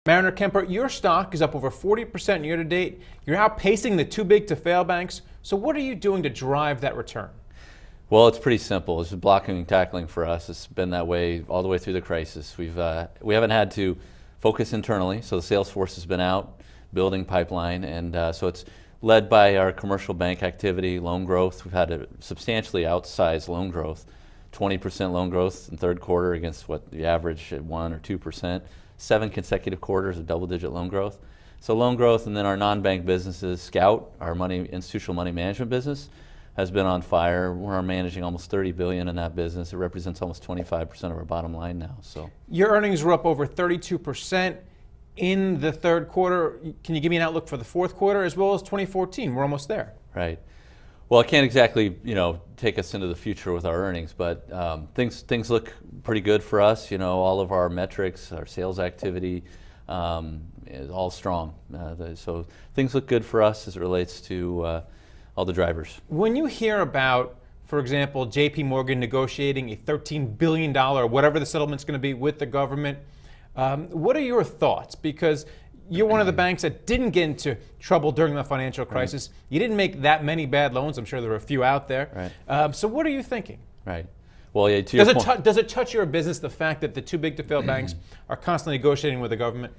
Mariner Kemper, your stock is up over 40% year to date. You're outpacing the too big to fail banks. So what are you doing to drive that return? Well, it's pretty simple. It's blocking and tackling for us. It's been that way all the way through the crisis. We haven't had to focus internally, so the sales force has been out building pipeline, and so it's led by our commercial bank activity, loan growth. We've had a substantially outsized loan growth, 20% loan growth in third quarter against what the average at 1 or 2%. 7 consecutive quarters of double-digit loan growth. So loan growth, and then our non-bank businesses, Scout, our institutional money management business, has been on fire. We're managing almost $30 billion in that business. It represents almost 25% of our bottom line now. So your earnings were up over 32% in the third quarter. Can you give me an outlook for the fourth quarter as well as 2014? We're almost there. Right. Well, I can't exactly, take us into the future with our earnings, but things look pretty good for us. All of our metrics, our sales activity, is all strong. So things look good for us as it relates to all the drivers. When you hear about, for example, J.P. Morgan negotiating a $13 billion, or whatever the settlement's going to be with the government, what are your thoughts? Because you're one of the banks that didn't get into trouble during the financial crisis. Right. You didn't make that many bad loans. I'm sure there were a few out there. Right. So what are you thinking? Right. Well, yeah, to your point. Does it touch your business, the fact that the too big to fail banks are constantly negotiating with the government?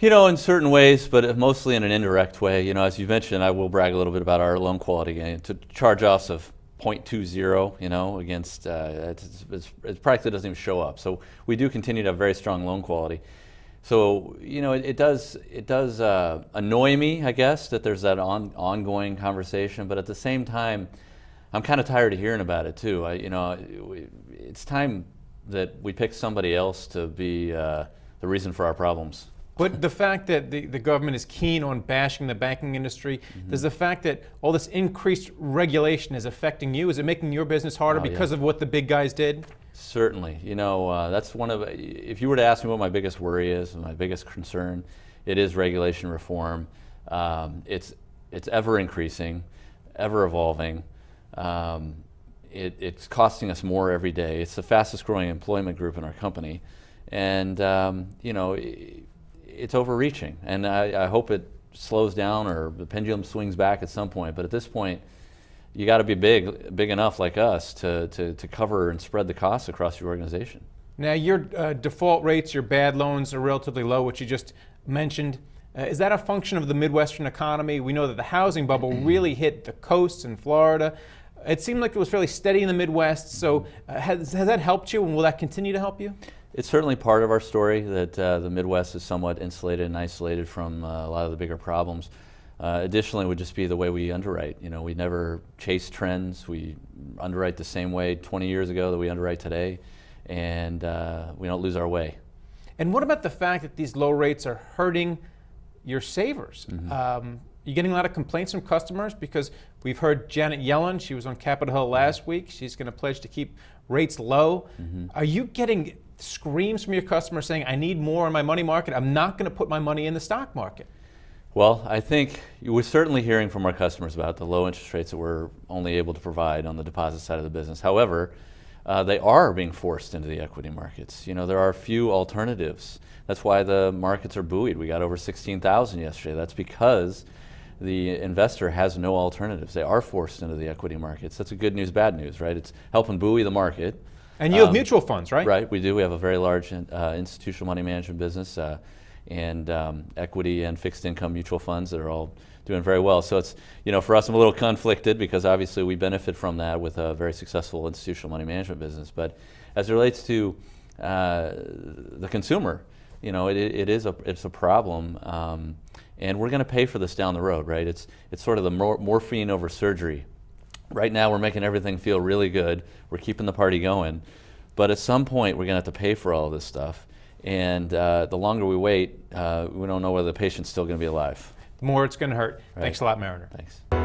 In certain ways, but mostly in an indirect way. As you mentioned, I will brag a little bit about our loan quality. To charge-offs of 0.20, against it practically doesn't even show up. So we do continue to have very strong loan quality. So it does annoy me, I guess, that there's that ongoing conversation. But at the same time, I'm kind of tired of hearing about it too. It's time that we pick somebody else to be the reason for our problems. But the fact that the government is keen on bashing the banking industry, does the fact that all this increased regulation is affecting you, is it making your business harder because of what the big guys did? Certainly. That's one of, if you were to ask me what my biggest worry is, my biggest concern, it is regulation reform. It's ever increasing, ever evolving. It's costing us more every day. It's the fastest growing employment group in our company. And, it's overreaching, and I hope it slows down or the pendulum swings back at some point. But at this point, you got to be big enough like us to cover and spread the costs across your organization. Now, your default rates, your bad loans are relatively low, which you just mentioned. Is that a function of the Midwestern economy? We know that the housing bubble really hit the coasts in Florida. It seemed like it was fairly steady in the Midwest. So has that helped you, and will that continue to help you? It's certainly part of our story that the Midwest is somewhat insulated and isolated from a lot of the bigger problems. Additionally, it would just be the way we underwrite. We never chase trends. We underwrite the same way 20 years ago that we underwrite today, and we don't lose our way. And what about the fact that these low rates are hurting your savers? You're getting a lot of complaints from customers because we've heard Janet Yellen, she was on Capitol Hill last week, she's going to pledge to keep rates low. Are you getting screams from your customers saying, I need more in my money market, I'm not going to put my money in the stock market? Well, I think we're certainly hearing from our customers about the low interest rates that we're only able to provide on the deposit side of the business. However, they are being forced into the equity markets. There are few alternatives. That's why the markets are buoyed. We got over 16,000 yesterday. That's because the investor has no alternatives. They are forced into the equity markets. That's a good news, bad news, right? It's helping buoy the market. And you have mutual funds, right? Right, we do. We have a very large institutional money management business and equity and fixed income mutual funds that are all doing very well. So it's, for us, I'm a little conflicted because obviously we benefit from that with a very successful institutional money management business. But as it relates to the consumer, it's a problem. And we're going to pay for this down the road, right? It's sort of the morphine over surgery. Right now, we're making everything feel really good. We're keeping the party going. But at some point, we're going to have to pay for all of this stuff. And the longer we wait, we don't know whether the patient's still going to be alive. The more it's going to hurt. Right. Thanks a lot, Mariner. Thanks.